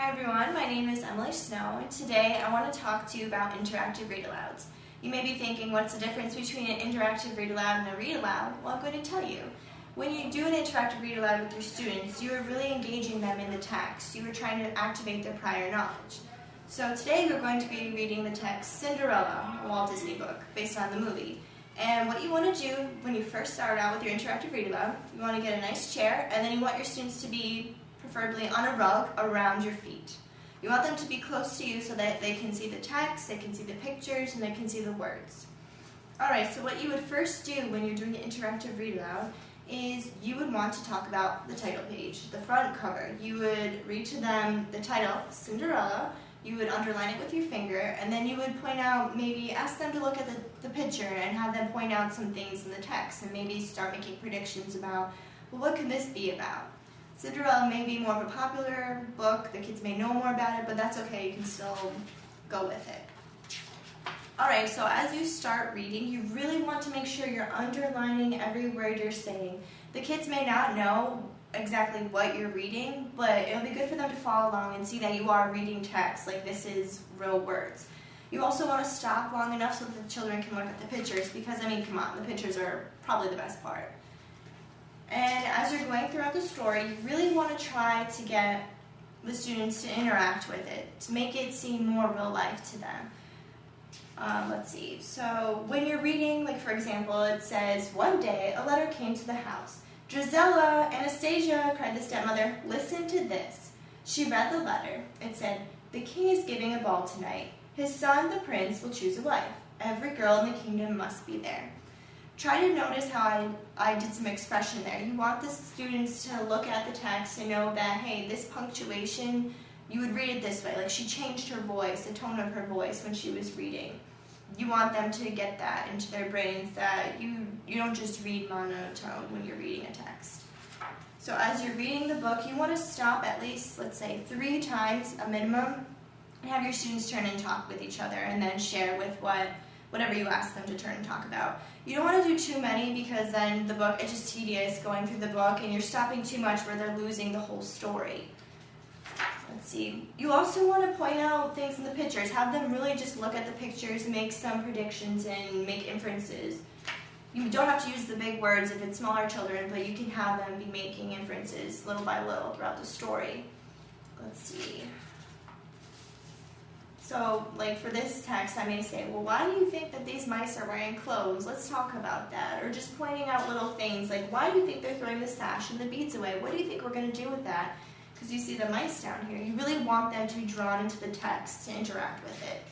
Hi everyone, my name is Emily Snow, and today I want to talk to you about interactive read-alouds. You may be thinking, what's the difference between an interactive read-aloud and a read-aloud? Well, I'm going to tell you. When you do an interactive read-aloud with your students, you are really engaging them in the text. You are trying to activate their prior knowledge. So today we're going to be reading the text Cinderella, a Walt Disney book, based on the movie. And what you want to do when you first start out with your interactive read-aloud, you want to get a nice chair, and then you want your students to be preferably on a rug around your feet. You want them to be close to you so that they can see the text, they can see the pictures, and they can see the words. Alright, so what you would first do when you're doing the interactive read aloud is you would want to talk about the title page, the front cover. You would read to them the title, Cinderella, you would underline it with your finger, and then you would point out, maybe ask them to look at the picture and have them point out some things in the text and maybe start making predictions about, well, what could this be about? Cinderella may be more of a popular book, the kids may know more about it, but that's okay, you can still go with it. Alright, so as you start reading, you really want to make sure you're underlining every word you're saying. The kids may not know exactly what you're reading, but it'll be good for them to follow along and see that you are reading text, like this is real words. You also want to stop long enough so that the children can look at the pictures, because, I mean, come on, the pictures are probably the best part. And as you're going throughout the story, you really want to try to get the students to interact with it, to make it seem more real life to them. Let's see, so when you're reading, like for example, it says, one day a letter came to the house. Drizella, Anastasia, cried the stepmother, listen to this. She read the letter. It said, the king is giving a ball tonight. His son, the prince, will choose a wife. Every girl in the kingdom must be there. Try to notice how I did some expression there. You want the students to look at the text and know that, hey, this punctuation, you would read it this way. Like she changed her voice, the tone of her voice when she was reading. You want them to get that into their brains, that you don't just read monotone when you're reading a text. So as you're reading the book, you want to stop at least, let's say, 3 times a minimum, and have your students turn and talk with each other and then share with whatever you ask them to turn and talk about. You don't want to do too many because then the book, it's just tedious going through the book and you're stopping too much where they're losing the whole story. Let's see. You also want to point out things in the pictures. Have them really just look at the pictures, make some predictions, and make inferences. You don't have to use the big words if it's smaller children, but you can have them be making inferences little by little throughout the story. Let's see. So, like for this text, I may say, well, why do you think that these mice are wearing clothes? Let's talk about that. Or just pointing out little things, like why do you think they're throwing the sash and the beads away? What do you think we're going to do with that? Because you see the mice down here. You really want them to be drawn into the text to interact with it.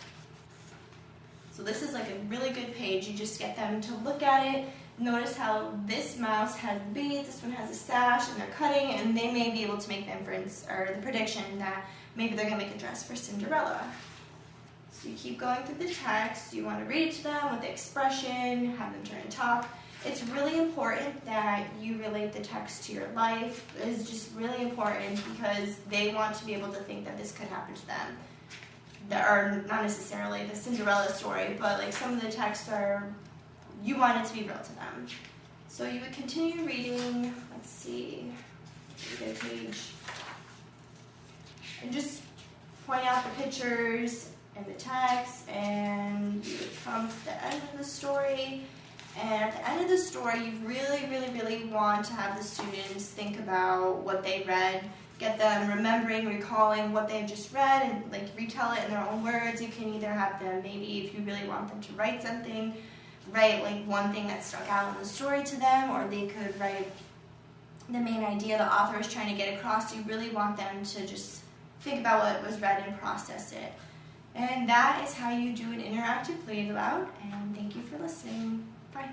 So this is like a really good page. You just get them to look at it. Notice how this mouse has beads, this one has a sash, and they're cutting, and they may be able to make the inference or the prediction that maybe they're going to make a dress for Cinderella. So you keep going through the text, you want to read it to them with the expression, have them turn and talk. It's really important that you relate the text to your life. It's just really important because they want to be able to think that this could happen to them. That are not necessarily the Cinderella story, but like some of the texts are, you want it to be real to them. So you would continue reading, let's see, the page, and just point out the pictures and the text, and you would come to the end of the story. And at the end of the story, you really want to have the students think about what they read, get them remembering, recalling what they've just read, and like retell it in their own words. You can either have them, maybe if you really want them to write something, write like one thing that stuck out in the story to them, or they could write the main idea the author is trying to get across. You really want them to just think about what was read and process it. And that is how you do an interactive read aloud, and thank you for listening. Bye.